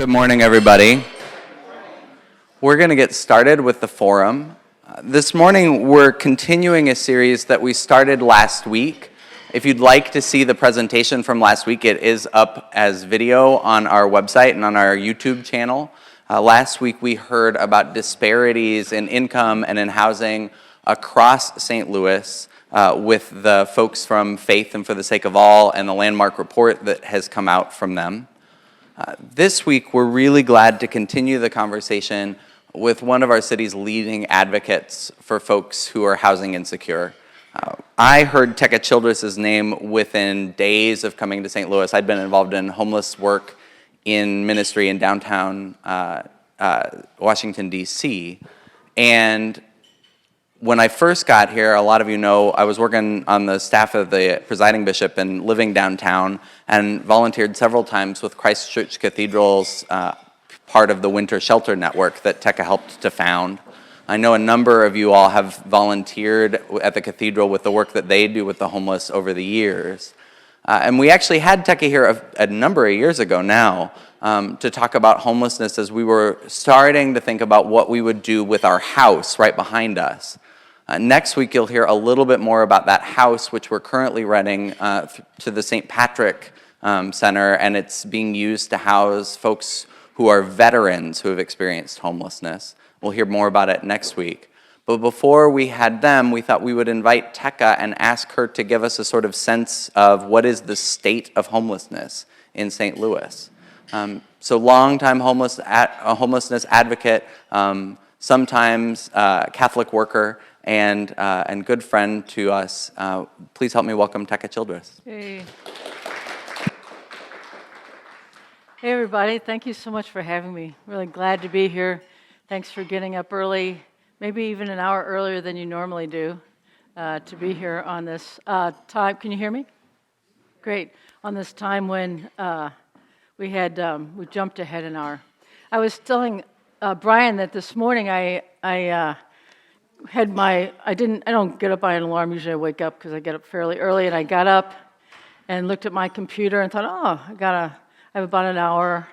Good morning, everybody. We're going to get started with the forum. This morning, we're continuing a series that we started last week. If you'd like to see the presentation from last week, it is up as video on our website and on our YouTube channel. Last week, we heard about disparities in income and in housing across St. Louis with the folks from Faith and for the Sake of All and the landmark report that has come out from them. This week, we're really glad to continue the conversation with one of our city's leading advocates for folks who are housing insecure. I heard Teka Childress' name within days of coming to St. Louis. I'd been involved in homeless work in ministry in downtown Washington, D.C., and when I first got here, a lot of you know, I was working on the staff of the presiding bishop and living downtown and volunteered several times with Christ Church Cathedral's part of the Winter Shelter Network that Teka helped to found. I know a number of you all have volunteered at the cathedral with the work that they do with the homeless over the years. And we actually had Teka here a number of years ago now to talk about homelessness as we were starting to think about what we would do with our house right behind us. Next week, you'll hear a little bit more about that house, which we're currently renting to the St. Patrick Center, and it's being used to house folks who are veterans who have experienced homelessness. We'll hear more about it next week. But before we had them, we thought we would invite Teka and ask her to give us a sort of sense of what is the state of homelessness in St. Louis. So longtime homelessness advocate, sometimes Catholic worker, and good friend to us. Please help me welcome Teka Childress. Hey. Hey, everybody. Thank you so much for having me. Really glad to be here. Thanks for getting up early, maybe even an hour earlier than you normally do, to be here on this time. Can you hear me? Great. On this time when we jumped ahead an hour. I was telling Brian that this morning I don't get up by an alarm. Usually I wake up because I get up fairly early, and I got up and looked at my computer and thought, I have about an hour.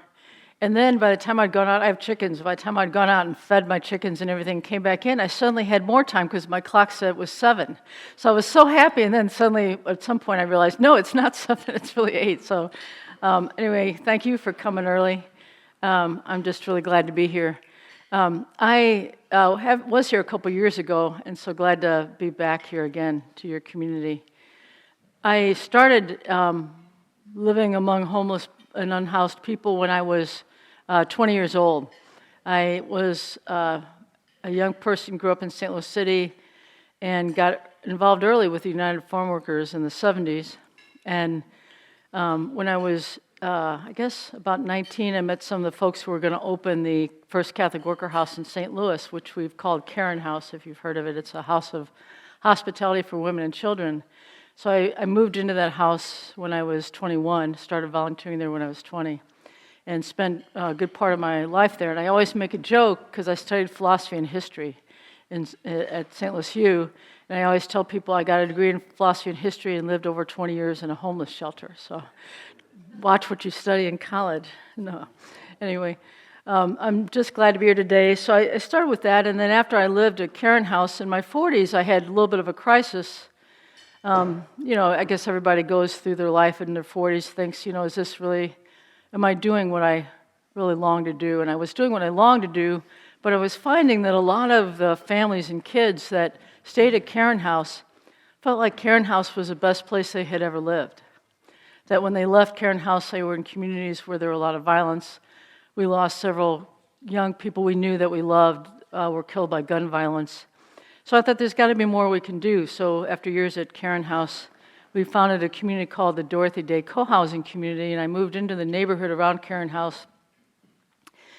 And then by the time I'd gone out, I have chickens. By the time I'd gone out and fed my chickens and everything, came back in, I suddenly had more time because my clock said it was 7. So I was so happy, and then suddenly at some point I realized, no, it's not 7, it's really 8. So anyway, thank you for coming early. I'm just really glad to be here. I was here a couple years ago, and so glad to be back here again to your community. I started living among homeless and unhoused people when I was 20 years old. I was a young person, grew up in St. Louis City, and got involved early with the United Farm Workers in the 70s. And when I was I guess about 19, I met some of the folks who were going to open the first Catholic worker house in St. Louis, which we've called Karen House, if you've heard of it. It's a house of hospitality for women and children. So I moved into that house when I was 21, started volunteering there when I was 20, and spent a good part of my life there. And I always make a joke, because I studied philosophy and history at St. Louis U, and I always tell people I got a degree in philosophy and history and lived over 20 years in a homeless shelter. So watch what you study in college. No. Anyway, I'm just glad to be here today. So I started with that, and then after I lived at Karen House in my 40s, I had a little bit of a crisis. I guess everybody goes through their life in their 40s, thinks, is this really, am I doing what I really long to do? And I was doing what I longed to do, but I was finding that a lot of the families and kids that stayed at Karen House felt like Karen House was the best place they had ever lived. That when they left Karen House, they were in communities where there were a lot of violence. We lost several young people we knew that we loved were killed by gun violence. So I thought there's got to be more we can do. So after years at Karen House, we founded a community called the Dorothy Day Co-Housing Community, and I moved into the neighborhood around Karen House,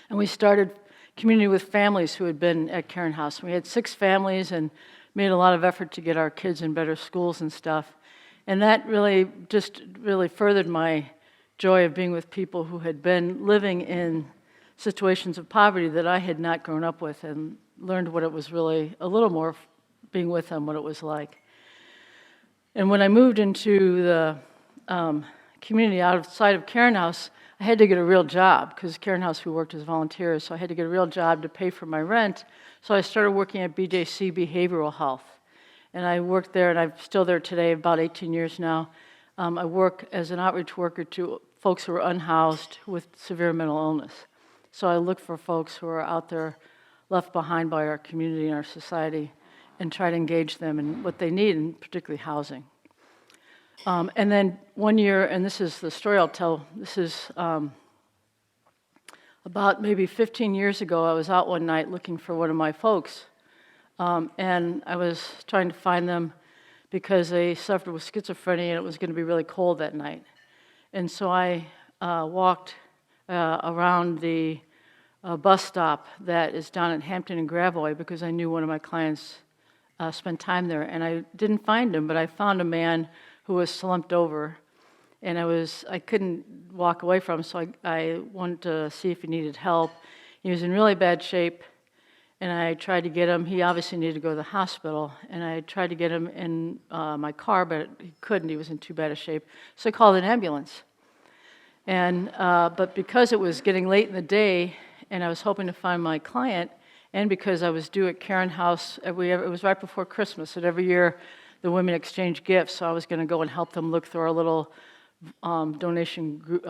and we started community with families who had been at Karen House. We had 6 families and made a lot of effort to get our kids in better schools and stuff. And that really furthered my joy of being with people who had been living in situations of poverty that I had not grown up with, and learned what it was really, a little more being with them, what it was like. And when I moved into the community outside of Karen House, I had to get a real job because Cairn House, we worked as volunteers, so I had to get a real job to pay for my rent. So I started working at BJC Behavioral Health. And I worked there, and I'm still there today, about 18 years now. I work as an outreach worker to folks who are unhoused with severe mental illness. So I look for folks who are out there left behind by our community and our society and try to engage them in what they need, and particularly housing. And then one year, and this is the story I'll tell, this is about maybe 15 years ago, I was out one night looking for one of my folks. And I was trying to find them because they suffered with schizophrenia and it was going to be really cold that night. And so I walked around the bus stop that is down at Hampton and Gravois because I knew one of my clients spent time there. And I didn't find him, but I found a man who was slumped over. And I couldn't walk away from him, so I wanted to see if he needed help. He was in really bad shape. And I tried to get him. He obviously needed to go to the hospital. And I tried to get him in my car, but he couldn't. He was in too bad a shape. So I called an ambulance. And but because it was getting late in the day, and I was hoping to find my client, and because I was due at Cairn House, it was right before Christmas, and every year the women exchange gifts. So I was going to go and help them look through our little donation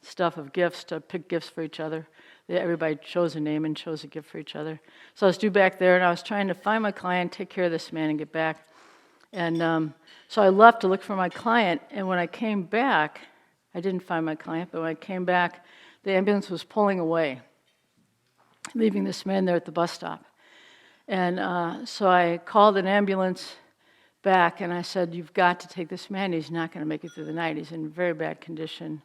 stuff of gifts to pick gifts for each other. Everybody chose a name and chose a gift for each other. So I was due back there, and I was trying to find my client, take care of this man, and get back. And so I left to look for my client, and when I came back, I didn't find my client, but when I came back, the ambulance was pulling away, leaving this man there at the bus stop. And so I called an ambulance back, and I said, "You've got to take this man. He's not going to make it through the night. He's in very bad condition.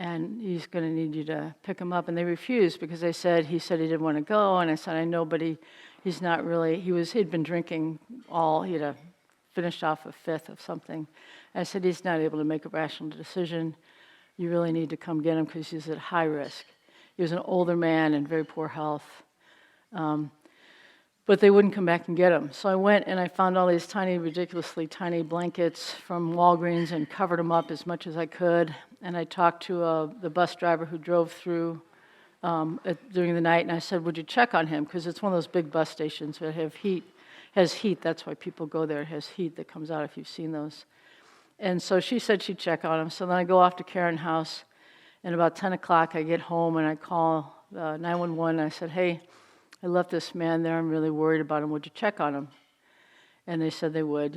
And he's going to need you to pick him up." And they refused because he said he didn't want to go. And I said, "I know, but he's not really, he'd been drinking he'd finished off a fifth of something." And I said, "He's not able to make a rational decision. You really need to come get him because he's at high risk." He was an older man in very poor health. But they wouldn't come back and get him. So I went and I found all these tiny, ridiculously tiny blankets from Walgreens and covered him up as much as I could. And I talked to the bus driver who drove through during the night, and I said, "Would you check on him?" Because it's one of those big bus stations that has heat. That's why people go there. It has heat that comes out if you've seen those. And so she said she'd check on him. So then I go off to Cairn House, and about 10 o'clock I get home and I call 911. And I said, "Hey, I left this man there. I'm really worried about him. Would you check on him?" And they said they would,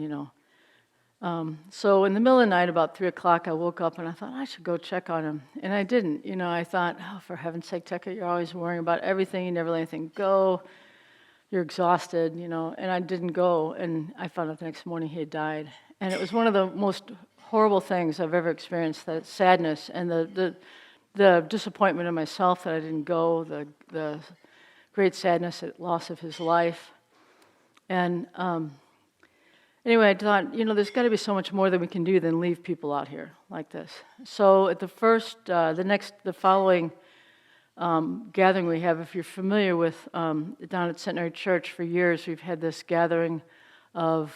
So in the middle of the night, about 3 o'clock, I woke up and I thought, I should go check on him. And I didn't. I thought, oh, for heaven's sake, Teka, you're always worrying about everything. You never let anything go. You're exhausted, And I didn't go. And I found out the next morning he had died. And it was one of the most horrible things I've ever experienced, that sadness and the disappointment in myself that I didn't go, the great sadness at loss of his life. And anyway, I thought, there's got to be so much more that we can do than leave people out here like this. So at the following gathering we have, if you're familiar with down at Centenary Church, for years we've had this gathering of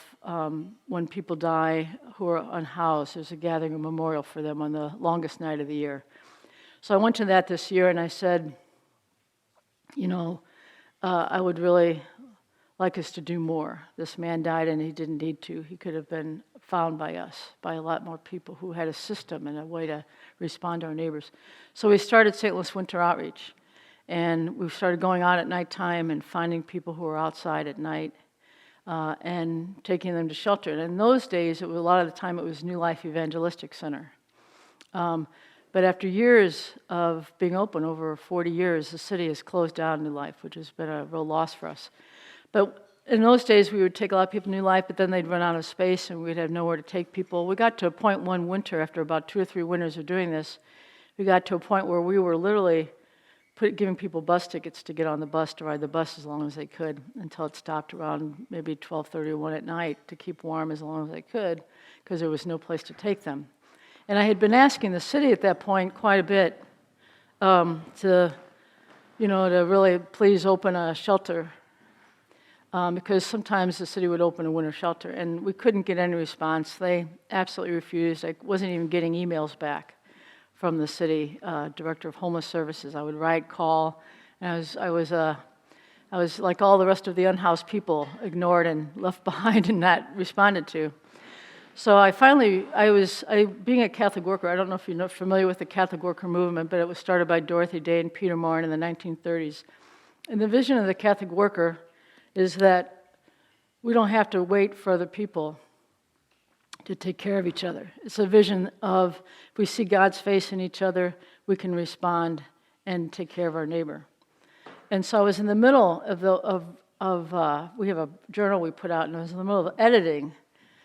when people die who are unhoused. There's a gathering, a memorial for them on the longest night of the year. So I went to that this year and I said, I would really like us to do more. This man died and he didn't need to. He could have been found by us, by a lot more people who had a system and a way to respond to our neighbors. So we started St. Louis Winter Outreach, and we started going out at nighttime and finding people who were outside at night and taking them to shelter. And in those days, a lot of the time it was New Life Evangelistic Center. But after years of being open, over 40 years, the city has closed down New Life, which has been a real loss for us. But in those days, we would take a lot of people to New Life, but then they'd run out of space and we'd have nowhere to take people. We got to a point one winter, after about 2 or 3 winters of doing this, we got to a point where we were literally giving people bus tickets to get on the bus, to ride the bus as long as they could, until it stopped around maybe 12:30 or 1 at night, to keep warm as long as they could, because there was no place to take them. And I had been asking the city at that point quite a bit to really please open a shelter, because sometimes the city would open a winter shelter, and we couldn't get any response. They absolutely refused. I wasn't even getting emails back from the city director of homeless services. I would write, call, and I was like all the rest of the unhoused people, ignored and left behind and not responded to. So being a Catholic worker, I don't know if you're familiar with the Catholic worker movement, but it was started by Dorothy Day and Peter Morin in the 1930s. And the vision of the Catholic worker is that we don't have to wait for other people to take care of each other. It's a vision of if we see God's face in each other, we can respond and take care of our neighbor. And so I was in the middle we have a journal we put out, and I was in the middle of editing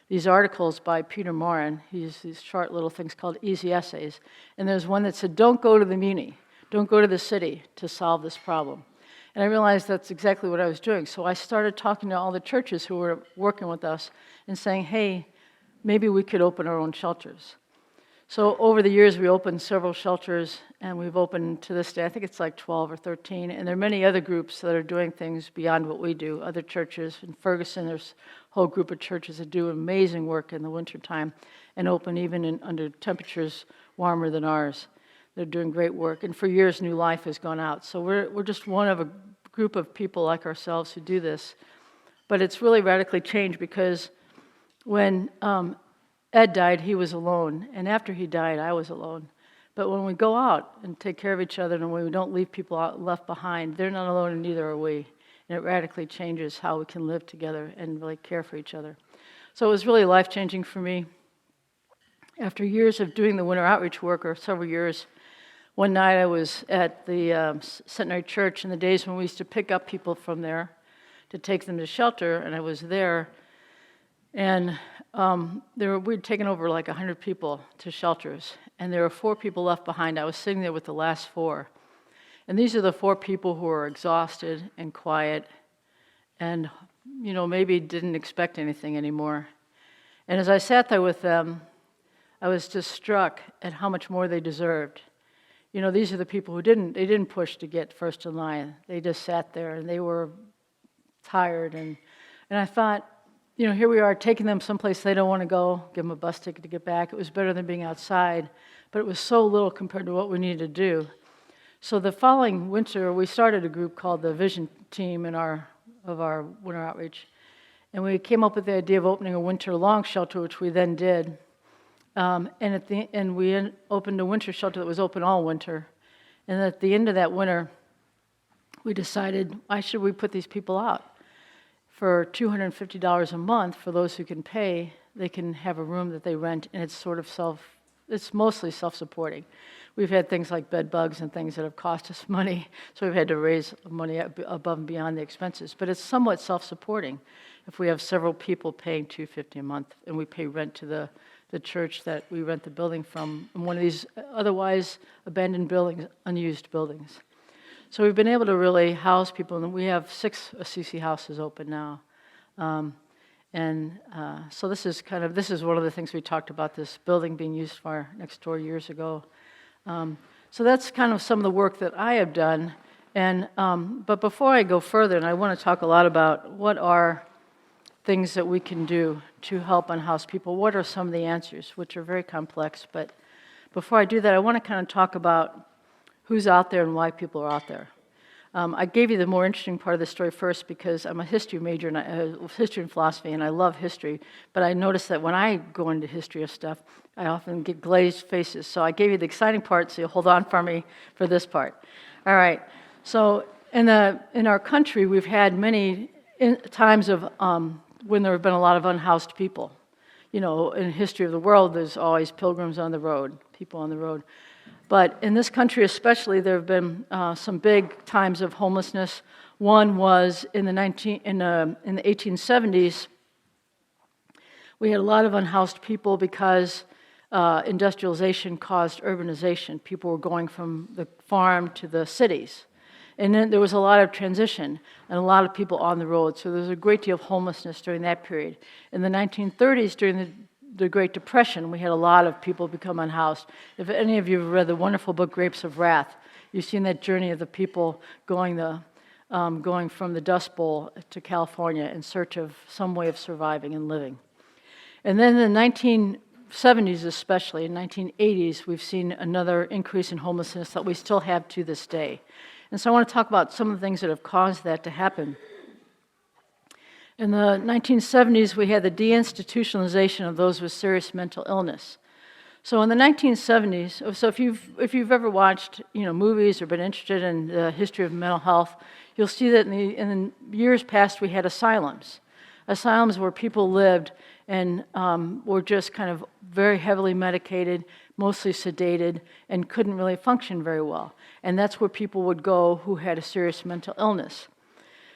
these articles by Peter Morin. He used these short little things called easy essays. And there's one that said, don't go to the muni, don't go to the city to solve this problem. And I realized that's exactly what I was doing. So I started talking to all the churches who were working with us and saying, hey, maybe we could open our own shelters. So over the years, we opened several shelters, and we've opened to this day, I think it's like 12 or 13, and there are many other groups that are doing things beyond what we do. Other churches, in Ferguson, there's a whole group of churches that do amazing work in the wintertime and open even under temperatures warmer than ours. They're doing great work, and for years, New Life has gone out. So we're just one of a group of people like ourselves who do this. But it's really radically changed because when Ed died, he was alone, and after he died, I was alone. But when we go out and take care of each other and when we don't leave people left behind, they're not alone and neither are we. And it radically changes how we can live together and really care for each other. So it was really life-changing for me. After years of doing the winter outreach work, or several years, one night I was at the Centenary Church in the days when we used to pick up people from there to take them to shelter, and I was there. And we'd taken over like 100 people to shelters, and there were 4 people left behind. I was sitting there with the last 4. And these are the 4 people who were exhausted and quiet and, maybe didn't expect anything anymore. And as I sat there with them, I was just struck at how much more they deserved. These are the people who didn't push to get first in line. They just sat there, and they were tired. And I thought, here we are taking them someplace they don't want to go, give them a bus ticket to get back. It was better than being outside, but it was so little compared to what we needed to do. So the following winter, we started a group called the Vision Team of our winter outreach, and we came up with the idea of opening a winter long shelter, which we then did. And we opened a winter shelter that was open all winter. And at the end of that winter, we decided, why should we put these people out? For $250 a month, for those who can pay, they can have a room that they rent, and it's mostly self-supporting. We've had things like bed bugs and things that have cost us money, so we've had to raise money above and beyond the expenses. But it's somewhat self-supporting if we have several people paying $250 a month, and we pay rent to the church that we rent the building from, in one of these otherwise abandoned buildings, unused buildings. So we've been able to really house people, and we have 6 Assisi houses open now. So this is one of the things we talked about, this building being used for next door years ago. So that's kind of some of the work that I have done. But before I go further, and I want to talk a lot about what are things that we can do to help unhoused people, what are some of the answers, which are very complex. But before I do that, I want to kind of talk about who's out there and why people are out there. I gave you the more interesting part of the story first because I'm a history major, and history and philosophy, and I love history, but I noticed that when I go into history of stuff, I often get glazed faces. So I gave you the exciting part, so you'll hold on for me for this part. All right. So in our country, we've had many times of when there have been a lot of unhoused people. In history of the world, there's always pilgrims on the road, people on the road. But in this country especially, there have been some big times of homelessness. One was in the 1870s. We had a lot of unhoused people because industrialization caused urbanization. People were going from the farm to the cities. And then there was a lot of transition and a lot of people on the road. So there was a great deal of homelessness during that period. In the 1930s, during the Great Depression, we had a lot of people become unhoused. If any of you have read the wonderful book Grapes of Wrath, you've seen that journey of the people going from the Dust Bowl to California in search of some way of surviving and living. And then in the 1970s especially, in 1980s, we've seen another increase in homelessness that we still have to this day. And so I want to talk about some of the things that have caused that to happen. In the 1970s, we had the deinstitutionalization of those with serious mental illness. So in the 1970s, so if you've ever watched movies or been interested in the history of mental health, you'll see that in the years past we had asylums. Asylums where people lived and were just kind of very heavily medicated, mostly sedated, and couldn't really function very well. And that's where people would go who had a serious mental illness.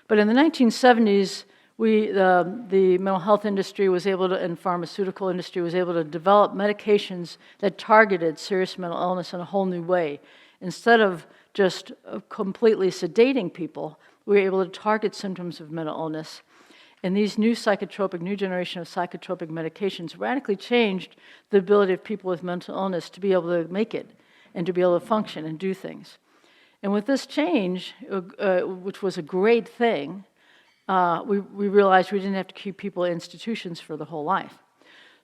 But in the 1970s, the mental health industry was able to, and pharmaceutical industry was able to develop medications that targeted serious mental illness in a whole new way. Instead of just completely sedating people, we were able to target symptoms of mental illness. And these new generation of psychotropic medications radically changed the ability of people with mental illness to be able to make it and to be able to function and do things. And with this change, which was a great thing, we realized we didn't have to keep people in institutions for the whole life.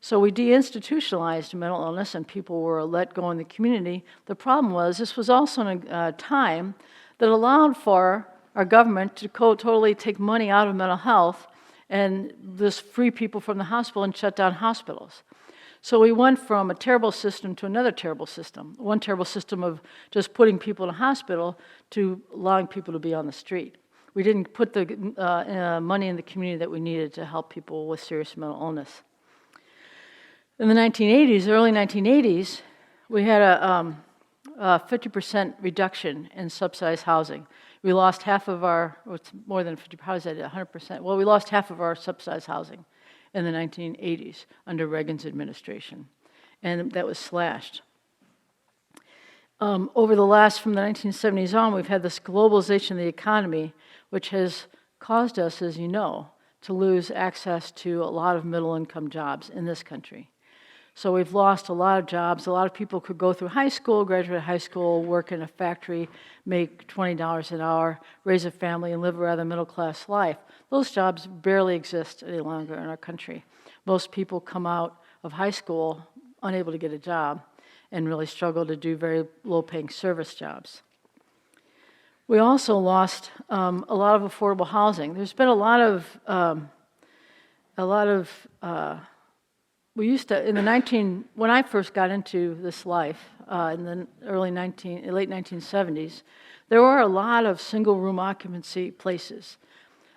So we deinstitutionalized mental illness and people were let go in the community. The problem was this was also in a time that allowed for our government to totally take money out of mental health and just free people from the hospital and shut down hospitals. So we went from a terrible system to another terrible system. One terrible system of just putting people in a hospital to allowing people to be on the street. We didn't put the money in the community that we needed to help people with serious mental illness. In the 1980s, early 1980s, we had a 50% reduction in subsidized housing. We lost half of our, what's more than 50, how is that, 100%? Well, we lost half of our subsidized housing in the 1980s under Reagan's administration, and that was slashed. Over the last, from the 1970s on, we've had this globalization of the economy, which has caused us, as you know, to lose access to a lot of middle-income jobs in this country. So we've lost a lot of jobs. A lot of people could go through high school, graduate high school, work in a factory, make $20 an hour, raise a family, and live a rather middle-class life. Those jobs barely exist any longer in our country. Most people come out of high school unable to get a job and really struggle to do very low-paying service jobs. We also lost a lot of affordable housing. There's been we used to, when I first got into this life, in the late 1970s, there were a lot of single-room occupancy places.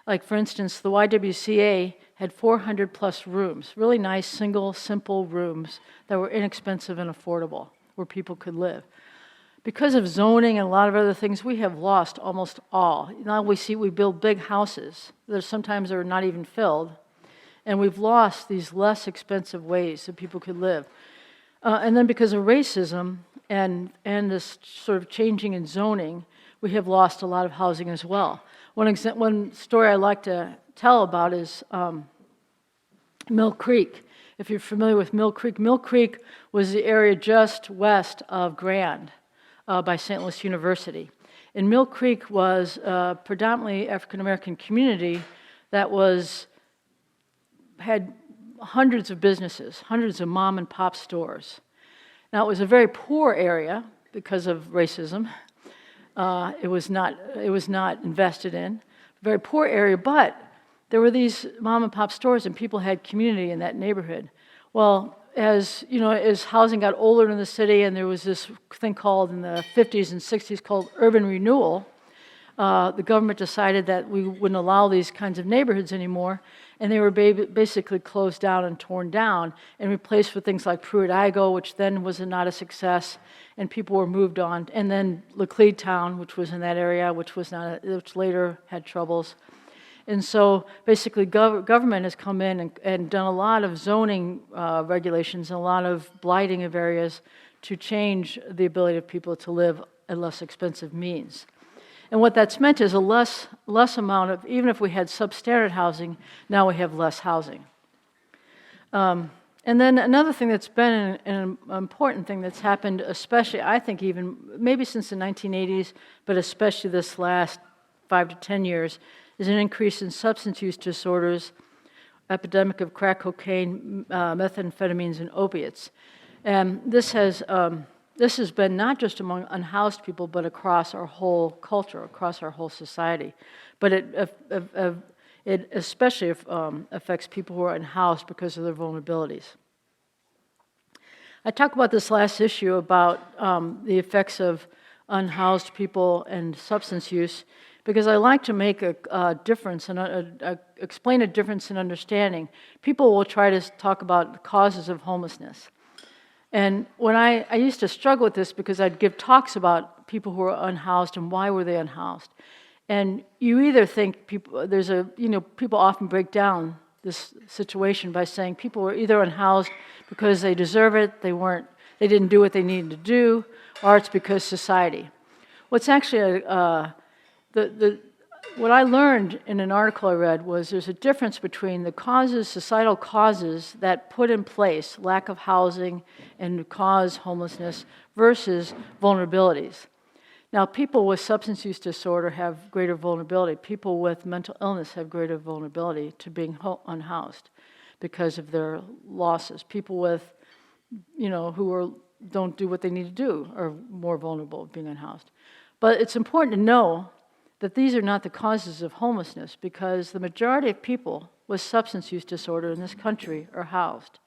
Like, for instance, the YWCA had 400 plus rooms, really nice, single, simple rooms that were inexpensive and affordable, where people could live. Because of zoning and a lot of other things, we have lost almost all. Now we build big houses that sometimes are not even filled, and we've lost these less expensive ways that people could live. And then because of racism and this sort of changing in zoning, we have lost a lot of housing as well. One story I like to tell about is Mill Creek. If you're familiar with Mill Creek was the area just west of Grand by St. Louis University. And Mill Creek was a predominantly African-American community that had hundreds of businesses, hundreds of mom and pop stores. Now, it was a very poor area because of racism. It was not invested in. Very poor area, but there were these mom and pop stores and people had community in that neighborhood. Well, as housing got older in the city and there was this thing called in the 50s and 60s called urban renewal, the government decided that we wouldn't allow these kinds of neighborhoods anymore, and they were basically closed down and torn down and replaced with things like Pruitt-Igoe, which then was not a success, and people were moved on. And then Laclede Town, which was in that area, which later had troubles. And so basically government has come in and done a lot of zoning regulations and a lot of blighting of areas to change the ability of people to live at less expensive means. And what that's meant is a less amount of, even if we had substandard housing, now we have less housing. And then another thing that's been an important thing that's happened, especially, I think even, maybe since the 1980s, but especially this last 5 to 10 years, is an increase in substance use disorders epidemic of crack cocaine, methamphetamines, and opiates. And this has been not just among unhoused people, but across our whole culture, across our whole society. But it especially affects people who are unhoused because of their vulnerabilities. I talked about this last issue about the effects of unhoused people and substance use, because I like to make a difference and explain a difference in understanding. People will try to talk about the causes of homelessness. And when I used to struggle with this because I'd give talks about people who are unhoused and why were they unhoused. And you either think people often break down this situation by saying people were either unhoused because they deserve it, they didn't do what they needed to do, or it's because society. What's actually what I learned in an article I read was there's a difference between the causes, societal causes that put in place lack of housing and cause homelessness versus vulnerabilities. Now, people with substance use disorder have greater vulnerability. People with mental illness have greater vulnerability to being unhoused because of their losses. People with, don't do what they need to do are more vulnerable to being unhoused. But it's important to know that these are not the causes of homelessness, because the majority of people with substance use disorder in this country are housed.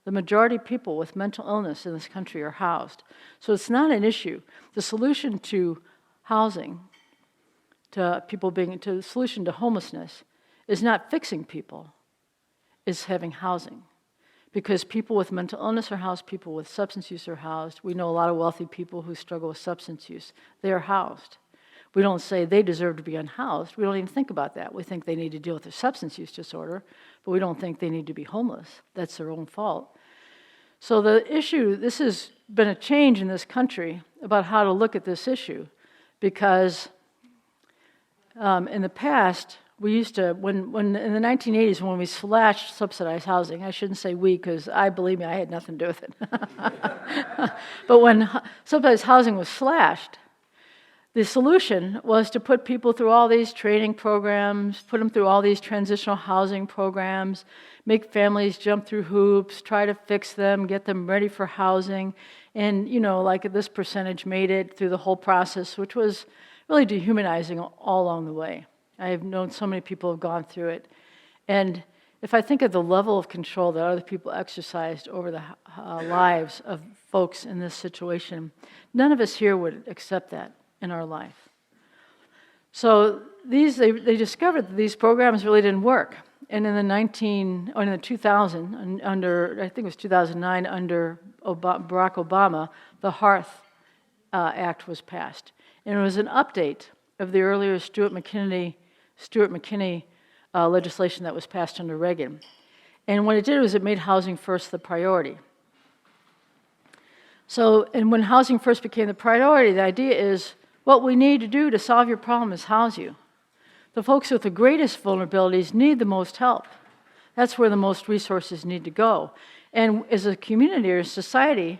The majority of people with mental illness in this country are housed. So it's not an issue. The solution to housing, the solution to homelessness is not fixing people, is having housing. Because people with mental illness are housed, people with substance use are housed. We know a lot of wealthy people who struggle with substance use. They are housed. We don't say they deserve to be unhoused. We don't even think about that. We think they need to deal with their substance use disorder, but we don't think they need to be homeless. That's their own fault. So the issue, this has been a change in this country about how to look at this issue, because in the past, we used to, when in the 1980s, when we slashed subsidized housing, I shouldn't say we, because believe me, I had nothing to do with it. But when subsidized housing was slashed, the solution was to put people through all these training programs, put them through all these transitional housing programs, make families jump through hoops, try to fix them, get them ready for housing. And, this percentage made it through the whole process, which was really dehumanizing all along the way. I have known so many people who have gone through it. And if I think of the level of control that other people exercised over the lives of folks in this situation, none of us here would accept that in our life. So they discovered that these programs really didn't work. And in the 2000, I think it was 2009, under Barack Obama, the Hearth Act was passed. And it was an update of the earlier Stuart McKinney legislation that was passed under Reagan. And what it did was it made housing first the priority. So, and when housing first became the priority, the idea is what we need to do to solve your problem is house you. The folks with the greatest vulnerabilities need the most help. That's where the most resources need to go. And as a community or a society,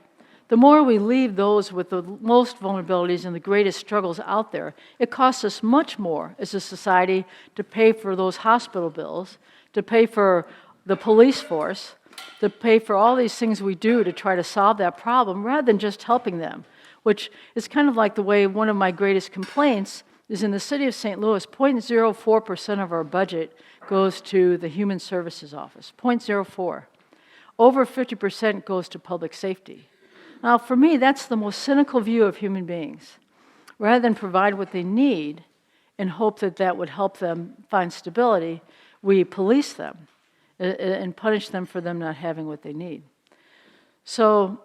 the more we leave those with the most vulnerabilities and the greatest struggles out there, it costs us much more as a society to pay for those hospital bills, to pay for the police force, to pay for all these things we do to try to solve that problem, rather than just helping them, which is kind of like the way one of my greatest complaints is in the city of St. Louis, 0.04% of our budget goes to the Human Services Office, 0.04. Over 50% goes to public safety. Now, for me, that's the most cynical view of human beings. Rather than provide what they need and hope that that would help them find stability, we police them and punish them for them not having what they need. So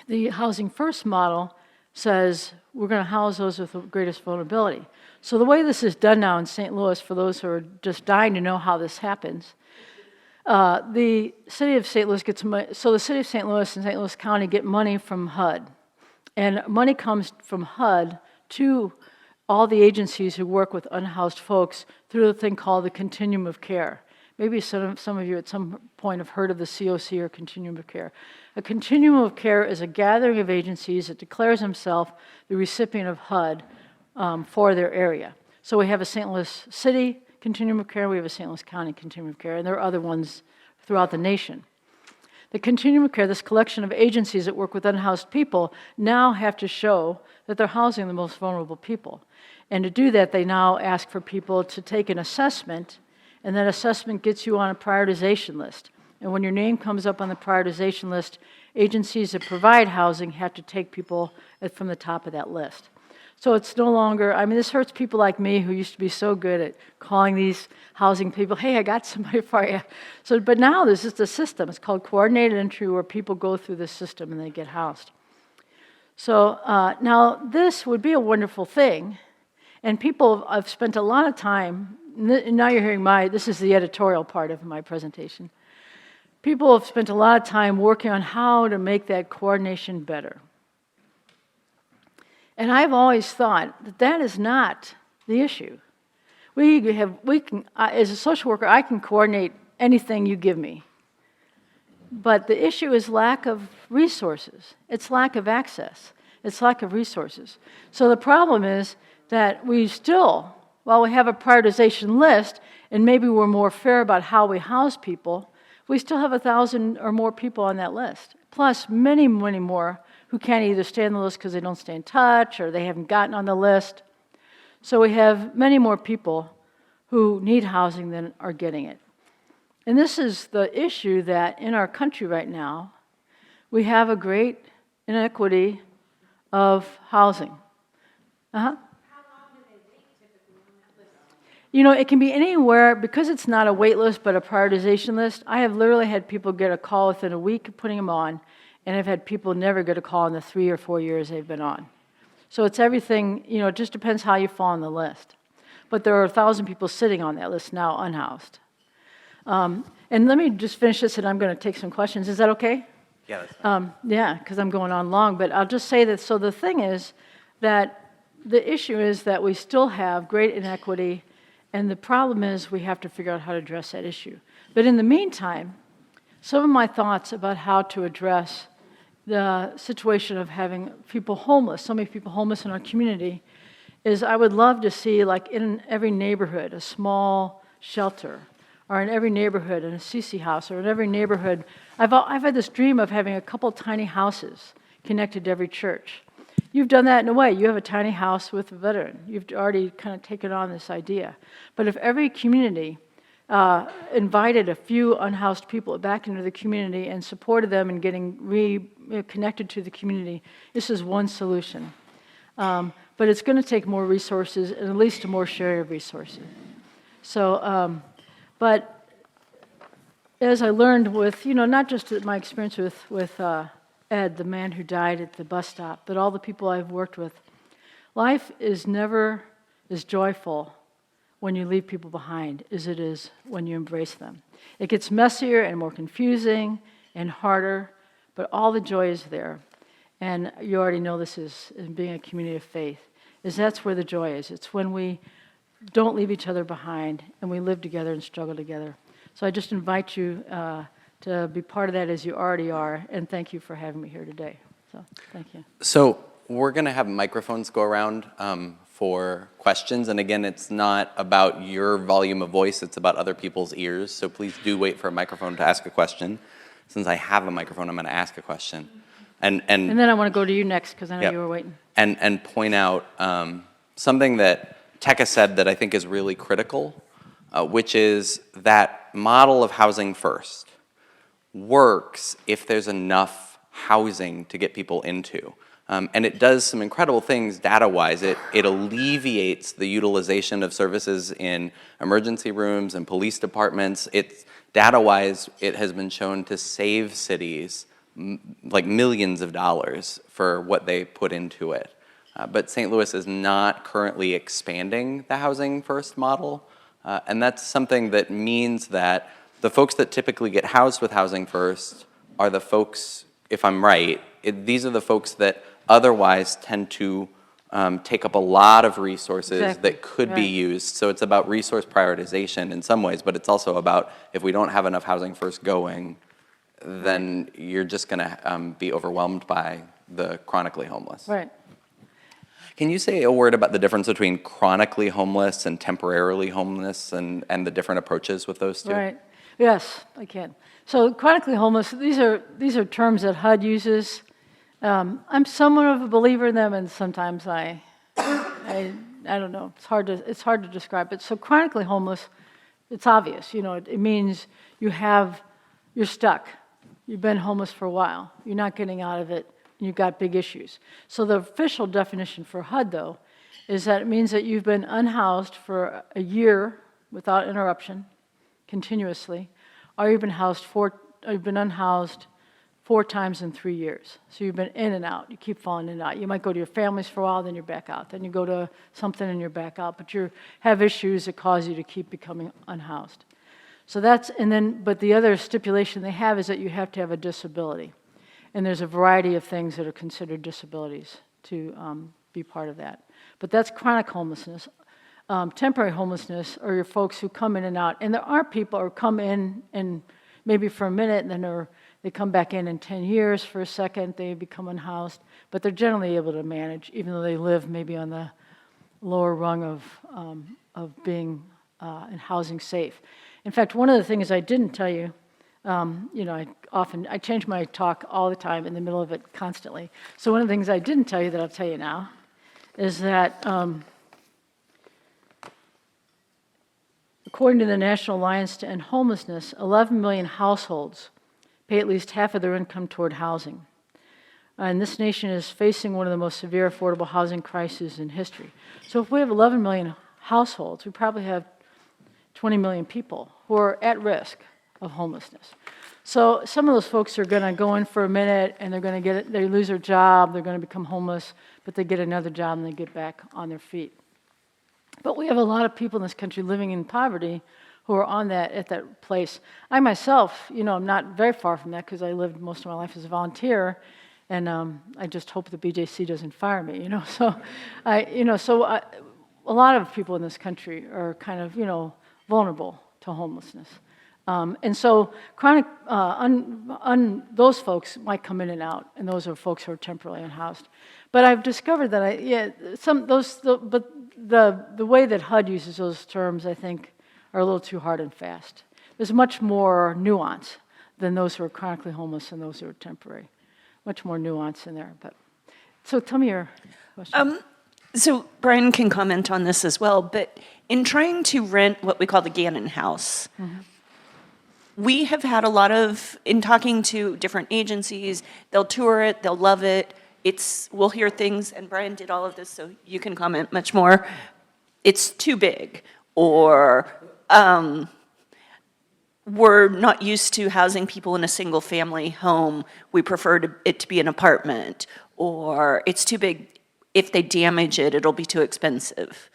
the Housing First model says we're going to house those with the greatest vulnerability. So the way this is done now in St. Louis, for those who are just dying to know how this happens, the city of St. Louis gets money. So the city of St. Louis and St. Louis County get money from HUD, and money comes from HUD to all the agencies who work with unhoused folks through a thing called the Continuum of Care. Maybe some of you at some point have heard of the COC or Continuum of Care. A Continuum of Care is a gathering of agencies that declares himself the recipient of HUD for their area. So we have a St. Louis City continuum of care, we have a St. Louis County continuum of care, and there are other ones throughout the nation. The continuum of care, this collection of agencies that work with unhoused people, now have to show that they're housing the most vulnerable people. And to do that, they now ask for people to take an assessment, and that assessment gets you on a prioritization list. And when your name comes up on the prioritization list, agencies that provide housing have to take people from the top of that list. So it's no longer, I mean, this hurts people like me who used to be so good at calling these housing people, hey, I got somebody for you. So, but now there's just a system. It's called coordinated entry, where people go through this system and they get housed. So now this would be a wonderful thing. And people have spent a lot of time, now you're hearing this is the editorial part of my presentation. People have spent a lot of time working on how to make that coordination better. And I've always thought that that is not the issue. As a social worker, I can coordinate anything you give me. But the issue is lack of resources. It's lack of access. It's lack of resources. So the problem is that we still, while we have a prioritization list, and maybe we're more fair about how we house people, we still have 1,000 or more people on that list, plus many, many more who can't either stay on the list because they don't stay in touch or they haven't gotten on the list. So we have many more people who need housing than are getting it. And this is the issue that in our country right now, we have a great inequity of housing. How long do they wait typically on that list? You know, it can be anywhere, because it's not a wait list but a prioritization list. I have literally had people get a call within a week of putting them on, and I've had people never get a call in the 3 or 4 years they've been on. So it's everything, you know, it just depends how you fall on the list. But there are 1,000 people sitting on that list now unhoused. And let me just finish this, and I'm going to take some questions. Is that okay? Yeah, that's fine. Yeah, because I'm going on long, but I'll just say that, so the thing is that the issue is that we still have great inequity, and the problem is we have to figure out how to address that issue. But in the meantime, some of my thoughts about how to address the situation of having people homeless, so many people homeless in our community, is I would love to see, like in every neighborhood, a small shelter, or in every neighborhood, in a CC house, or in every neighborhood. I've had this dream of having a couple tiny houses connected to every church. You've done that in a way. You have a tiny house with a veteran. You've already kind of taken on this idea. But if every community invited a few unhoused people back into the community and supported them in getting reconnected to the community, this is one solution. But it's going to take more resources, and at least a more sharing of resources. So, but as I learned with, you know, not just my experience with Ed, the man who died at the bus stop, but all the people I've worked with, life is never as joyful when you leave people behind as it is when you embrace them. It gets messier and more confusing and harder, but all the joy is there. And you already know this is in being a community of faith, is that's where the joy is. It's when we don't leave each other behind and we live together and struggle together. So I just invite you to be part of that as you already are, and thank you for having me here today. So thank you. So we're going to have microphones go around for questions, and again, it's not about your volume of voice, it's about other people's ears, so please do wait for a microphone to ask a question. Since I have a microphone, I'm going to ask a question. And then I want to go to you next, because I know you were waiting. And point out something that Teka said that I think is really critical, which is that model of housing first works if there's enough housing to get people into. And it does some incredible things data-wise. It alleviates the utilization of services in emergency rooms and police departments. Data-wise, it has been shown to save cities like millions of dollars for what they put into it. But St. Louis is not currently expanding the housing first model. And that's something that means that the folks that typically get housed with housing first are the folks, if I'm right, these are the folks that otherwise tend to take up a lot of resources that could be used. So it's about resource prioritization in some ways, but it's also about if we don't have enough housing first going, then you're just going to be overwhelmed by the chronically homeless. Right. Can you say a word about the difference between chronically homeless and temporarily homeless and the different approaches with those two? Right. Yes, I can. So chronically homeless, these are terms that HUD uses. I'm somewhat of a believer in them, and sometimes I don't know. It's hard to describe. But so chronically homeless, it's obvious. It means you're stuck. You've been homeless for a while. You're not getting out of it. And you've got big issues. So the official definition for HUD, though, is that it means that you've been unhoused for a year without interruption, continuously, or you've been unhoused 4 times in 3 years. So you've been in and out. You keep falling in and out. You might go to your families for a while, then you're back out. Then you go to something and you're back out. But you have issues that cause you to keep becoming unhoused. So but the other stipulation they have is that you have to have a disability. And there's a variety of things that are considered disabilities to be part of that. But that's chronic homelessness. Temporary homelessness are your folks who come in and out. And there are people who come in and maybe for a minute, and then they come back in 10 years. For a second, they become unhoused. But they're generally able to manage, even though they live maybe on the lower rung of being and housing safe. In fact, one of the things I didn't tell you, I change my talk all the time in the middle of it constantly. So one of the things I didn't tell you that I'll tell you now is that according to the National Alliance to End Homelessness, 11 million households pay at least half of their income toward housing. And this nation is facing one of the most severe affordable housing crises in history. So if we have 11 million households, we probably have 20 million people who are at risk of homelessness. So some of those folks are going to go in for a minute and they lose their job, they're going to become homeless, but they get another job and they get back on their feet. But we have a lot of people in this country living in poverty who are at that place. I myself, I'm not very far from that because I lived most of my life as a volunteer, and I just hope the BJC doesn't fire me, So, a lot of people in this country are kind of, vulnerable to homelessness. And so chronic, those folks might come in and out, and those are folks who are temporarily unhoused. But I've discovered that the way that HUD uses those terms, I think, are a little too hard and fast. There's much more nuance than those who are chronically homeless and those who are temporary. Much more nuance in there. So tell me your question. So Brian can comment on this as well, but in trying to rent what we call the Gannon House, we have had a lot in talking to different agencies, they'll tour it, they'll love it. We'll hear things, and Brian did all of this, so you can comment much more. It's too big, or we're not used to housing people in a single family home. We prefer it to be an apartment, or it's too big. If they damage it, it'll be too expensive.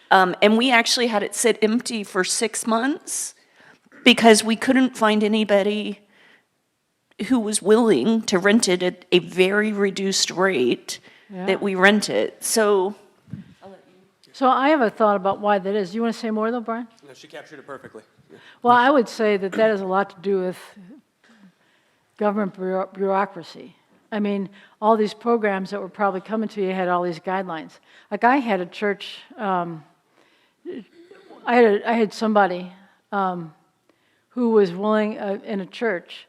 And we actually had it sit empty for 6 months because we couldn't find anybody who was willing to rent it at a very reduced rate that we rent it. So I have a thought about why that is. Do you want to say more, though, Brian? No, she captured it perfectly. Yeah. Well, I would say that has a lot to do with government bureaucracy. I mean, all these programs that were probably coming to you had all these guidelines. Like I had a church, I had somebody who was willing, in a church,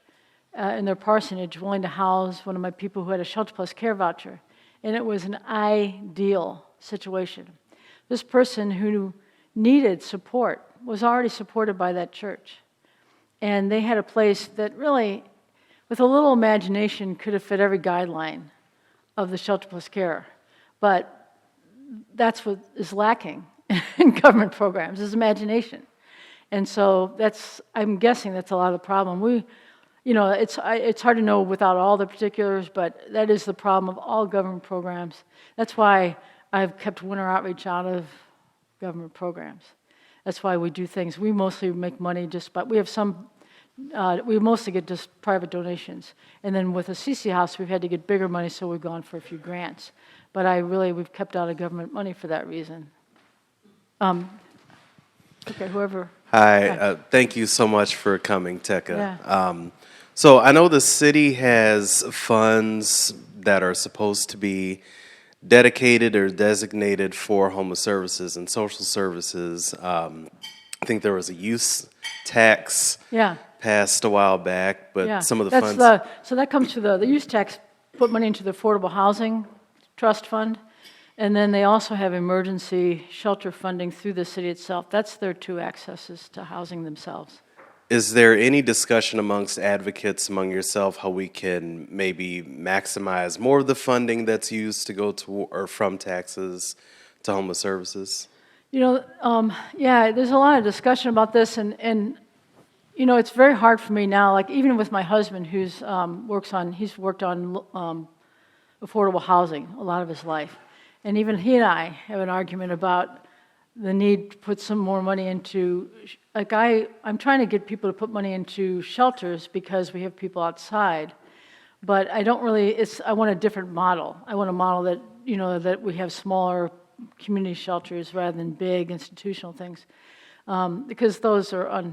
in their parsonage, willing to house one of my people who had a shelter plus care voucher. And it was an ideal situation. This person who needed support was already supported by that church. And they had a place that really, with a little imagination, could have fit every guideline of the shelter plus care. But that's what is lacking in government programs, is imagination. And so I'm guessing that's a lot of the problem. It's hard to know without all the particulars, but that is the problem of all government programs. That's why I've kept winter outreach out of government programs. That's why we do things. We mostly make money we mostly get just private donations. And then with the CC House, we've had to get bigger money, so we've gone for a few grants. But we've kept out of government money for that reason. Okay, whoever. Hi, thank you so much for coming, Teka. Yeah. So I know the city has funds that are supposed to be dedicated or designated for homeless services and social services. I think there was a use tax Yeah. passed a while back, but Yeah, some of the that's funds. so that comes to the use tax, put money into the Affordable Housing Trust Fund, and then they also have emergency shelter funding through the city itself. That's their two accesses to housing themselves. Is there any discussion amongst advocates, among yourself, how we can maybe maximize more of the funding that's used to go to or from taxes to homeless services? Yeah, there's a lot of discussion about this, and it's very hard for me now. Like even with my husband, who's he's worked on affordable housing a lot of his life, and even he and I have an argument about the need to put some more money into. I'm trying to get people to put money into shelters because we have people outside, but I don't really. I want a different model. I want a model that that we have smaller community shelters rather than big institutional things, because those are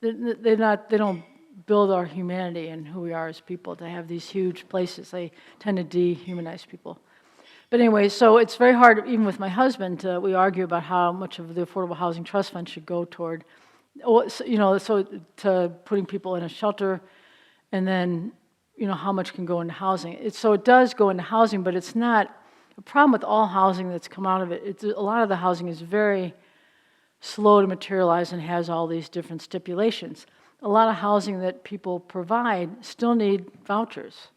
they don't build our humanity and who we are as people. To have these huge places, they tend to dehumanize people. But anyway, so it's very hard, even with my husband, we argue about how much of the Affordable Housing Trust Fund should go toward, so to putting people in a shelter, and then, how much can go into housing. So it does go into housing, but it's not, the problem with all housing that's come out of it, a lot of the housing is very slow to materialize and has all these different stipulations. A lot of housing that people provide still need vouchers.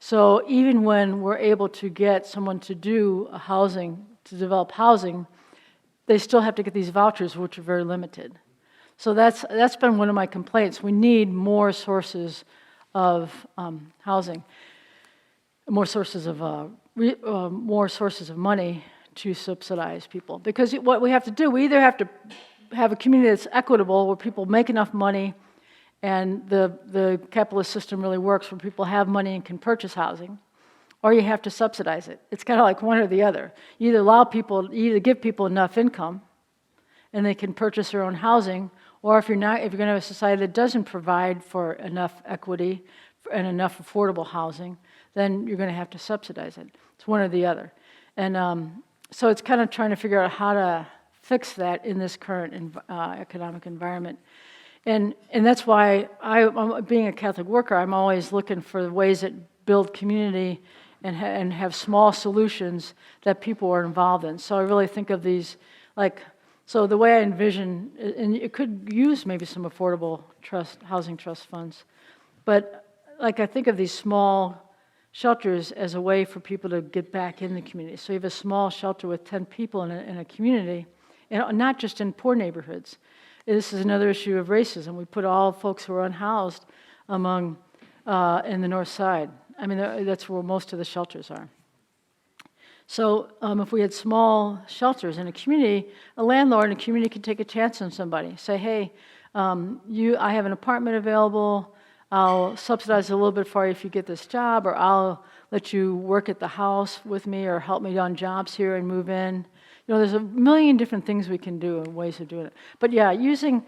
So even when we're able to get someone to do to develop housing, they still have to get these vouchers, which are very limited. So that's been one of my complaints. We need more sources of housing, more sources of money to subsidize people. Because what we have to do, we either have to have a community that's equitable, where people make enough money and the capitalist system really works, where people have money and can purchase housing, or you have to subsidize it. It's kind of like one or the other. You either give people enough income and they can purchase their own housing, or if you're going to have a society that doesn't provide for enough equity and enough affordable housing, then you're going to have to subsidize it. It's one or the other. And so it's kind of trying to figure out how to fix that in this current economic environment. And that's why I'm being a Catholic worker, I'm always looking for ways that build community and have small solutions that people are involved in. So I really think of these, so the way I envision, and it could use maybe some affordable housing trust funds, but I think of these small shelters as a way for people to get back in the community. So you have a small shelter with 10 people in a community, and not just in poor neighborhoods. This is another issue of racism. We put all folks who are unhoused in the north side. I mean, that's where most of the shelters are. So if we had small shelters in a community, a landlord in a community could take a chance on somebody. Say, hey, I have an apartment available. I'll subsidize a little bit for you if you get this job, or I'll let you work at the house with me or help me on jobs here and move in. There's a million different things we can do and ways of doing it. But applying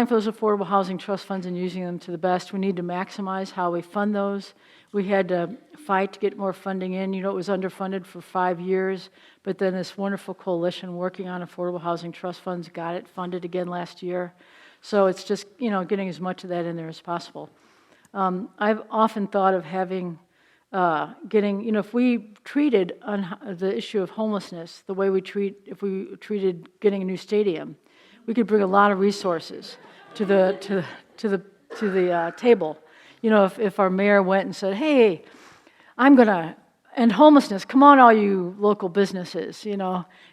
for those affordable housing trust funds and using them to the best, we need to maximize how we fund those. We had to fight to get more funding in. It was underfunded for 5 years, but then this wonderful coalition working on affordable housing trust funds got it funded again last year. So it's just, getting as much of that in there as possible. I've often thought of having if we treated the issue of homelessness the way if we treated getting a new stadium, we could bring a lot of resources to the table. If our mayor went and said, "Hey, I'm going to end homelessness. Come on, all you local businesses."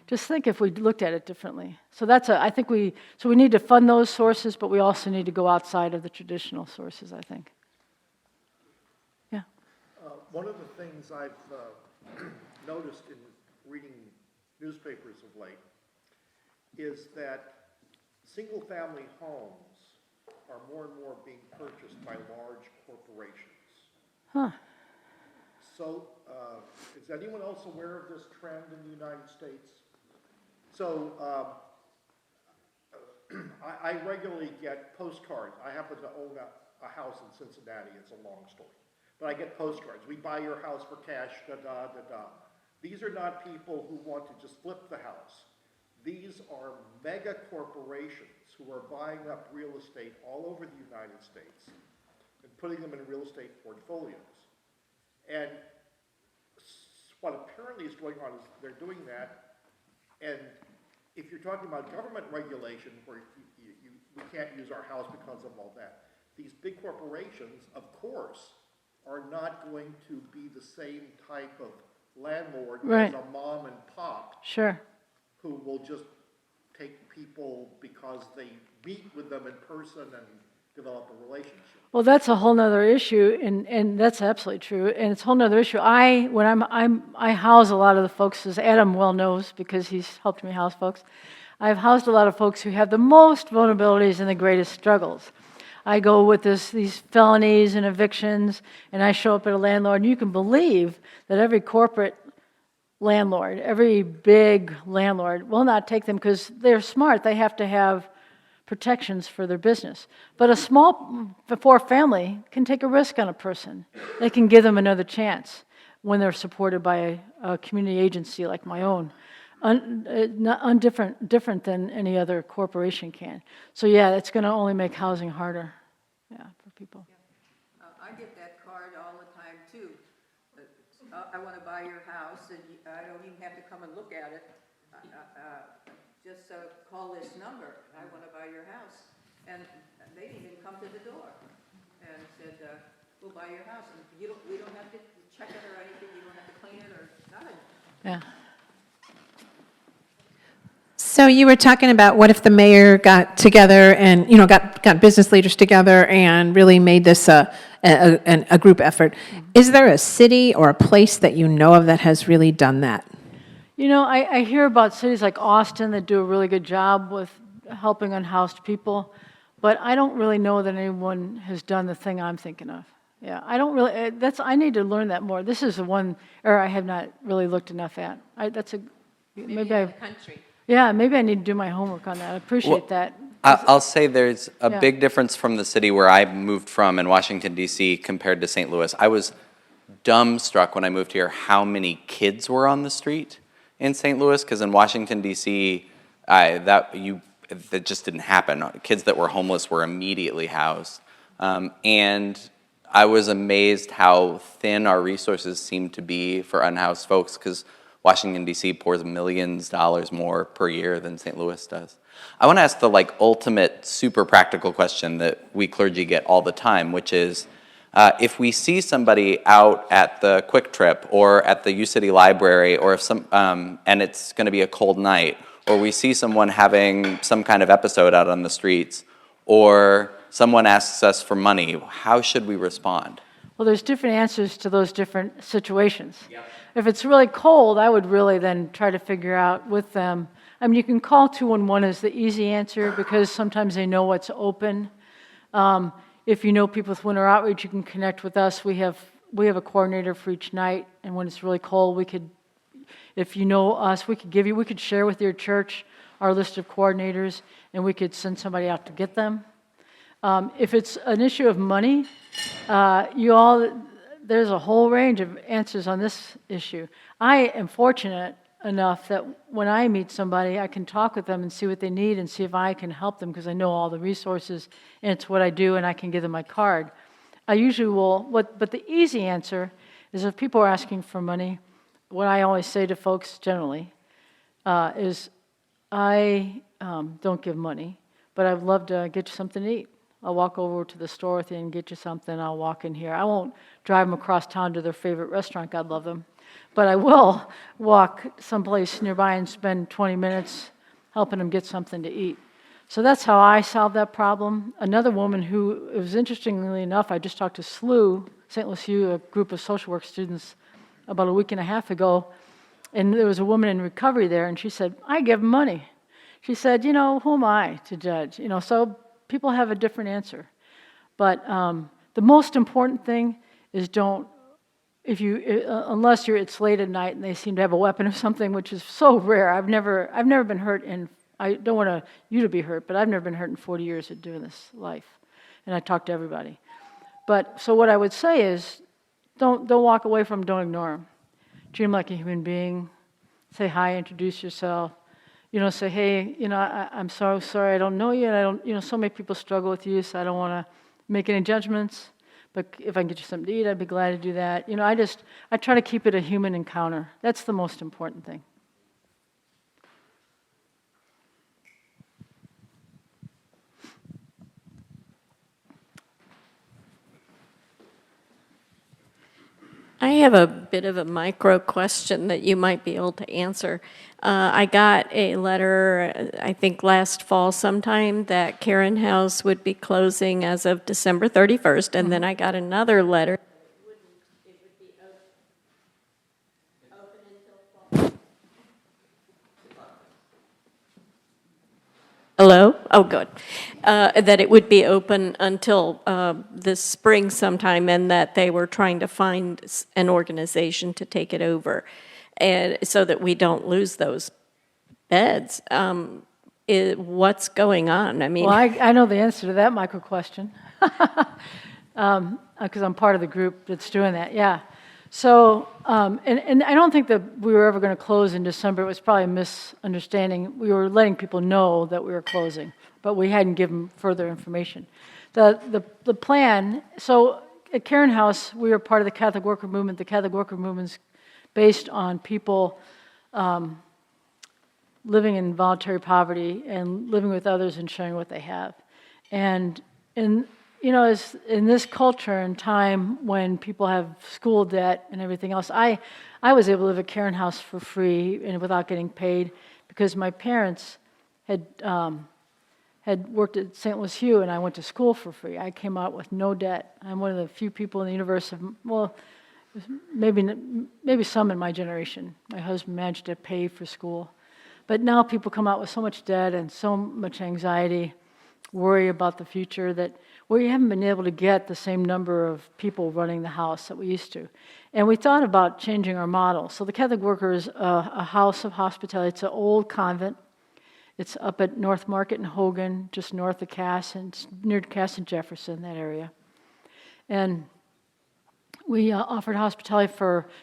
Just think if we looked at it differently. So we need to fund those sources, but we also need to go outside of the traditional sources, I think. One of the things I've noticed in reading newspapers of late is that single-family homes are more and more being purchased by large corporations. Huh. So is anyone else aware of this trend in the United States? So I regularly get postcards. I happen to own a house in Cincinnati. It's a long story. but I get postcards. We buy your house for cash, da-da. These are not people who want to just flip the house. These are mega corporations who are buying up real estate all over the United States and putting them in real estate portfolios. And what apparently is going on is they're doing that, and if you're talking about government regulation where we can't use our house because of all that, these big corporations, of course, are not going to be the same type of landlord Right. as a mom and pop Sure. who will just take people because they meet with them in person and develop a relationship. Well, that's a whole nother issue, and that's absolutely true. And it's a whole nother issue. I house a lot of the folks, as Adam well knows, because he's helped me house folks. I've housed a lot of folks who have the most vulnerabilities and the greatest struggles. I go with these felonies and evictions, and I show up at a landlord, and you can believe that every corporate landlord, every big landlord will not take them because they're smart. They have to have protections for their business. But a small family can take a risk on a person. They can give them another chance when they're supported by a community agency like my own. Different than any other corporation can. So yeah, it's going to only make housing harder, for people. I get that card all the time too. I want to buy your house, and I don't even have to come and look at it. Just call this number. I want to buy your house, and they even come to the door and said, "We'll buy your house, and we don't have to check it or anything. You don't have to clean it or nothing." Yeah. So you were talking about what if the mayor got together and, got business leaders together and really made this a group effort. Is there a city or a place that you know of that has really done that? I hear about cities like Austin that do a really good job with helping unhoused people, but I don't really know that anyone has done the thing I'm thinking of. Yeah, I don't really, I need to learn that more. This is the one area I have not really looked enough at. Maybe in the country. Yeah, maybe I need to do my homework on that. I appreciate that. I'll say there's a Yeah. big difference from the city where I moved from in Washington, D.C. compared to St. Louis. I was dumbstruck when I moved here how many kids were on the street in St. Louis, because in Washington, D.C., that just didn't happen. Kids that were homeless were immediately housed. And I was amazed how thin our resources seem to be for unhoused folks, because Washington, D.C. pours millions of dollars more per year than St. Louis does. I want to ask the ultimate super practical question that we clergy get all the time, which is, if we see somebody out at the Quick Trip or at the U City Library, or if and it's going to be a cold night, or we see someone having some kind of episode out on the streets, or someone asks us for money, how should we respond? Well, there's different answers to those different situations. Yep. If it's really cold, I would really then try to figure out with them. I mean, you can call 211 as the easy answer because sometimes they know what's open. If you know people with winter outreach, you can connect with us. We have a coordinator for each night, and when it's really cold, if you know us, we could share with your church our list of coordinators, and we could send somebody out to get them. If it's an issue of money, there's a whole range of answers on this issue. I am fortunate enough that when I meet somebody, I can talk with them and see what they need and see if I can help them because I know all the resources and it's what I do and I can give them my card. I usually will, but the easy answer is if people are asking for money, what I always say to folks generally is I don't give money, but I'd love to get you something to eat. I'll walk over to the store with you and get you something. I'll walk in here. I won't drive them across town to their favorite restaurant. God love them. But I will walk someplace nearby and spend 20 minutes helping them get something to eat. So that's how I solve that problem. Another woman who, it was interestingly enough, I just talked to SLU, St. Louis U, a group of social work students, about a week and a half ago. And there was a woman in recovery there, and she said, I give money. She said, who am I to judge? So people have a different answer. But the most important thing is unless it's late at night and they seem to have a weapon or something, which is so rare. I've never been hurt I don't want you to be hurt, but I've never been hurt in 40 years of doing this life. And I talk to everybody. So what I would say is, don't walk away from them, don't ignore them. Treat them like a human being. Say hi, introduce yourself. Say, hey, I'm so sorry, I don't know you, and I don't, so many people struggle with use, so I don't want to make any judgments, but if I can get you something to eat, I'd be glad to do that. I try to keep it a human encounter. That's the most important thing. I have a bit of a micro question that you might be able to answer. I got a letter, I think last fall sometime, that Karen House would be closing as of December 31st, and then I got another letter. Hello? Oh, good. That it would be open until this spring sometime, and that they were trying to find an organization to take it over, and so that we don't lose those beds. What's going on? I mean, Well, I know the answer to that micro question, because I'm part of the group that's doing that, yeah. So, and I don't think that we were ever going to close in December. It was probably a misunderstanding. We were letting people know that we were closing, but we hadn't given further information. The plan, so at Karen House, we were part of the Catholic Worker Movement. The Catholic Worker Movement's based on people living in voluntary poverty and living with others and sharing what they have. And as in this culture and time when people have school debt and everything else, I was able to live at Karen House for free and without getting paid because my parents had worked at St. Louis Hugh and I went to school for free. I came out with no debt. I'm one of the few people in the universe maybe some in my generation. My husband managed to pay for school. But now people come out with so much debt and so much anxiety, worry about the future that we haven't been able to get the same number of people running the house that we used to. And we thought about changing our model. So the Catholic Worker is a house of hospitality. It's an old convent. It's up at North Market in Hogan, just north of Cass, and near Cass and Jefferson, that area. And we offered hospitality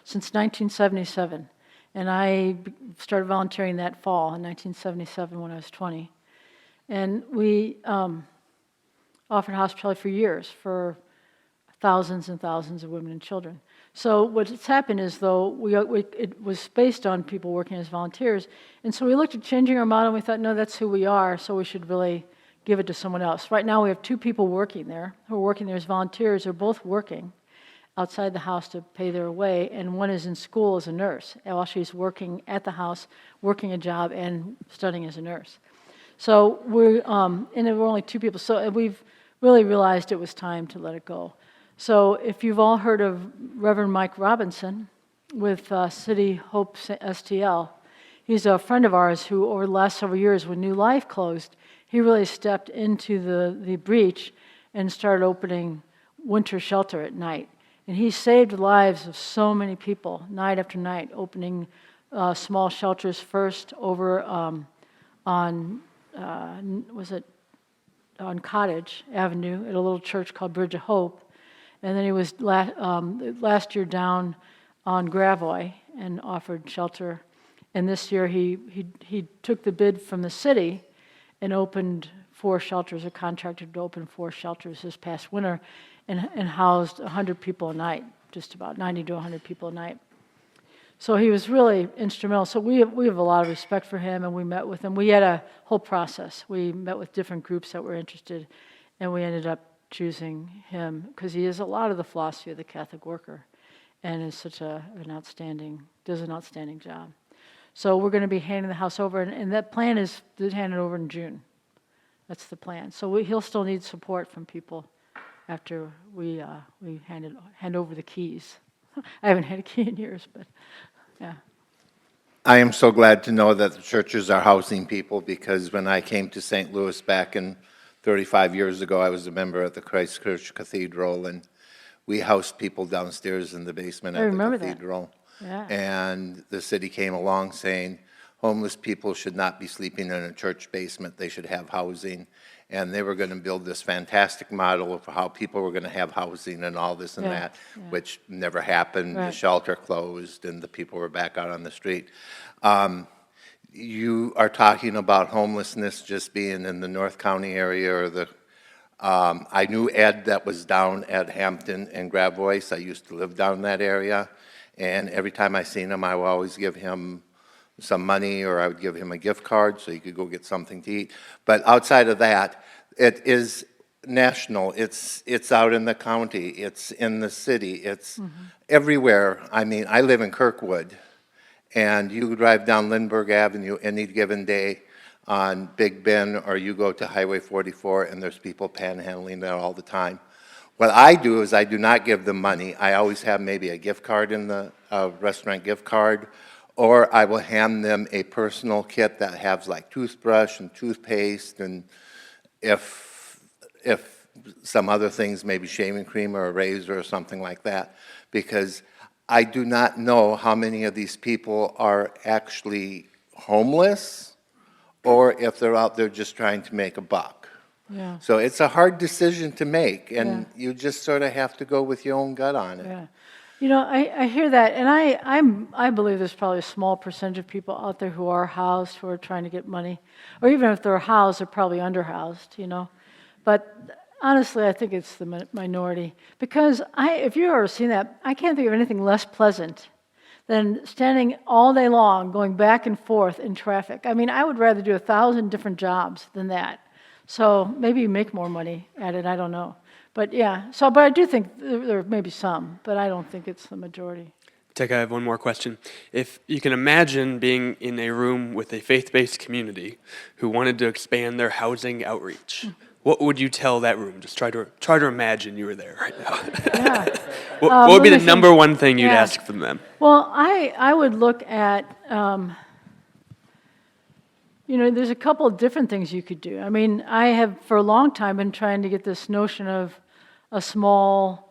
since 1977. And I started volunteering that fall in 1977 when I was 20. And we offered hospitality for years for thousands and thousands of women and children. So what's happened is, though, it was based on people working as volunteers. And so we looked at changing our model, and we thought, no, that's who we are, so we should really give it to someone else. Right now we have 2 people working there who are working there as volunteers. They're both working outside the house to pay their way, and one is in school as a nurse while she's working at the house, working a job and studying as a nurse. So and there were only 2 people, so we've really realized it was time to let it go. So if you've all heard of Reverend Mike Robinson with City Hope STL, he's a friend of ours who over the last several years when New Life closed, he really stepped into the breach and started opening winter shelter at night. And he saved the lives of so many people, night after night, opening small shelters first over on Cottage Avenue at a little church called Bridge of Hope. And then he was last year down on Gravois and offered shelter. And this year he took the bid from the city and opened 4 shelters, or contracted to open 4 shelters this past winter, and housed 100 people a night, just about 90 to 100 people a night. So he was really instrumental. So we have a lot of respect for him, and we met with him. We had a whole process. We met with different groups that were interested, and we ended up choosing him because he has a lot of the philosophy of the Catholic Worker, and is such does an outstanding job. So we're going to be handing the house over, and that plan is to hand it over in June. That's the plan. So he'll still need support from people after we hand over the keys. I haven't had a key in years, but yeah. I am so glad to know that the churches are housing people, because when I came to St. Louis back in 35 years ago, I was a member at the Christ Church Cathedral, and we housed people downstairs in the basement at the cathedral. Yeah. And the city came along saying, homeless people should not be sleeping in a church basement. They should have housing. And they were going to build this fantastic model of how people were going to have housing and all this and Yeah, that, yeah. which never happened. The Right. shelter closed and the people were back out on the street. You are talking about homelessness just being in the North County area or the, I knew Ed that was down at Hampton and Gravois. I used to live down that area. And every time I seen him, I would always give him some money, or I would give him a gift card so he could go get something to eat. But outside of that, it is national. It's out in the county. It's in the city. It's everywhere. I mean, I live in Kirkwood, and you drive down Lindbergh Avenue any given day on Big Ben, or you go to Highway 44, and there's people panhandling there all the time. What I do is I do not give them money. I always have maybe a gift card in the restaurant gift card, or I will hand them a personal kit that has like toothbrush and toothpaste, and if some other things, maybe shaving cream or a razor or something like that, because I do not know how many of these people are actually homeless or if they're out there just trying to make a buck. Yeah. So it's a hard decision to make, and Yeah. you just sort of have to go with your own gut on it. Yeah. You know, I hear that, and I believe there's probably a small percentage of people out there who are housed, who are trying to get money. Or even if they're housed, they're probably underhoused, you know. But honestly, I think it's the minority. Because if you've ever seen that, I can't think of anything less pleasant than standing all day long, going back and forth in traffic. I mean, I would rather do 1,000 different jobs than that. So maybe you make more money at it, I don't know. But yeah, but I do think there may be some, but I don't think it's the majority. Teka, I have one more question. If you can imagine being in a room with a faith-based community who wanted to expand their housing outreach, what would you tell that room? Just try to imagine you were there right now. Yeah. What would be let the me number think. one thing you'd Yeah. ask from them? Well, I would look at, you know, there's a couple of different things you could do. I mean, I have for a long time been trying to get this notion of a small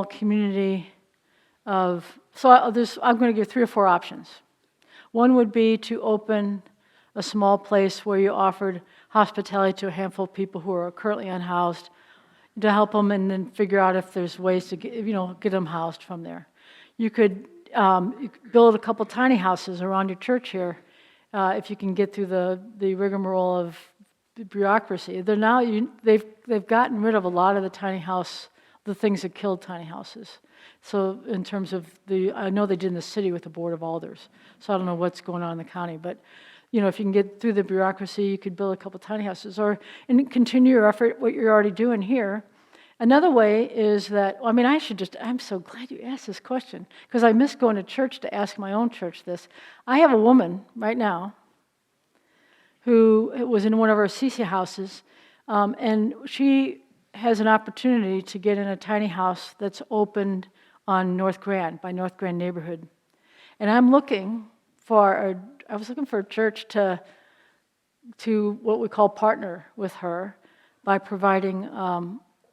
community of, I'm going to give 3 or 4 options. One would be to open a small place where you offered hospitality to a handful of people who are currently unhoused, to help them and then figure out if there's ways to get them housed from there. You could build a couple tiny houses around your church here, if you can get through the rigmarole of bureaucracy. They've gotten rid of a lot of the things that killed tiny houses. So in terms of I know they did in the city with the Board of Alders. So I don't know what's going on in the county, but you know, if you can get through the bureaucracy, you could build a couple tiny houses, and continue your effort, what you're already doing here. Another way is that, I'm so glad you asked this question, because I miss going to church to ask my own church this. I have a woman right now who was in one of our CC houses, and she has an opportunity to get in a tiny house that's opened on North Grand, by North Grand neighborhood. And I was looking for a church to what we call partner with her by providing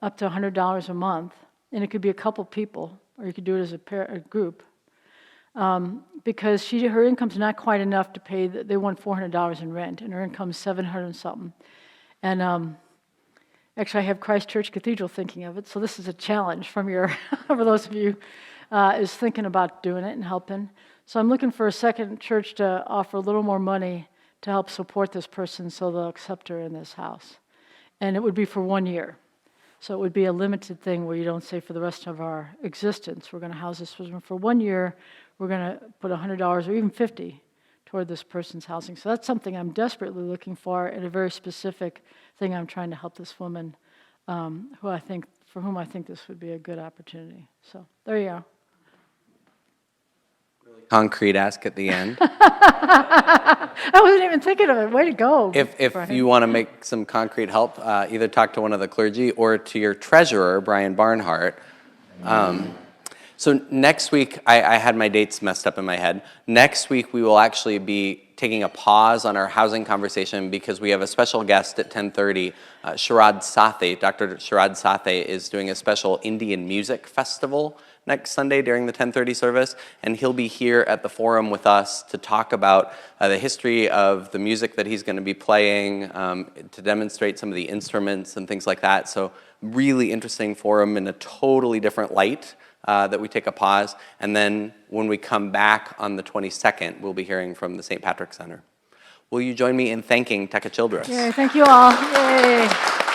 up to $100 a month, and it could be a couple people, or you could do it as a group, because her income's not quite enough to pay. They want $400 in rent, and her income's $700 and something. And actually, I have Christ Church Cathedral thinking of it, so this is a challenge for those of you is thinking about doing it and helping. So I'm looking for a second church to offer a little more money to help support this person so they'll accept her in this house. And it would be for 1 year. So it would be a limited thing where you don't say for the rest of our existence, we're going to house this person. For 1 year, we're going to put $100 or even $50 toward this person's housing. So that's something I'm desperately looking for, and a very specific thing I'm trying to help this woman, for whom I think this would be a good opportunity. So there you go. Concrete ask at the end. I wasn't even thinking of it. Way to go. If Brian. you want to make some concrete help, either talk to one of the clergy or to your treasurer, Brian Barnhart. So next week, I had my dates messed up in my head. Next week, we will actually be taking a pause on our housing conversation because we have a special guest at 10:30. Sharad Sathe, Dr. Sharad Sathe is doing a special Indian music festival next Sunday during the 10:30 service, and he'll be here at the forum with us to talk about the history of the music that he's going to be playing, to demonstrate some of the instruments and things like that. So really interesting forum in a totally different light that we take a pause. And then when we come back on the 22nd, we'll be hearing from the St. Patrick Center. Will you join me in thanking Teka Childress? Yay, thank you all. Yay.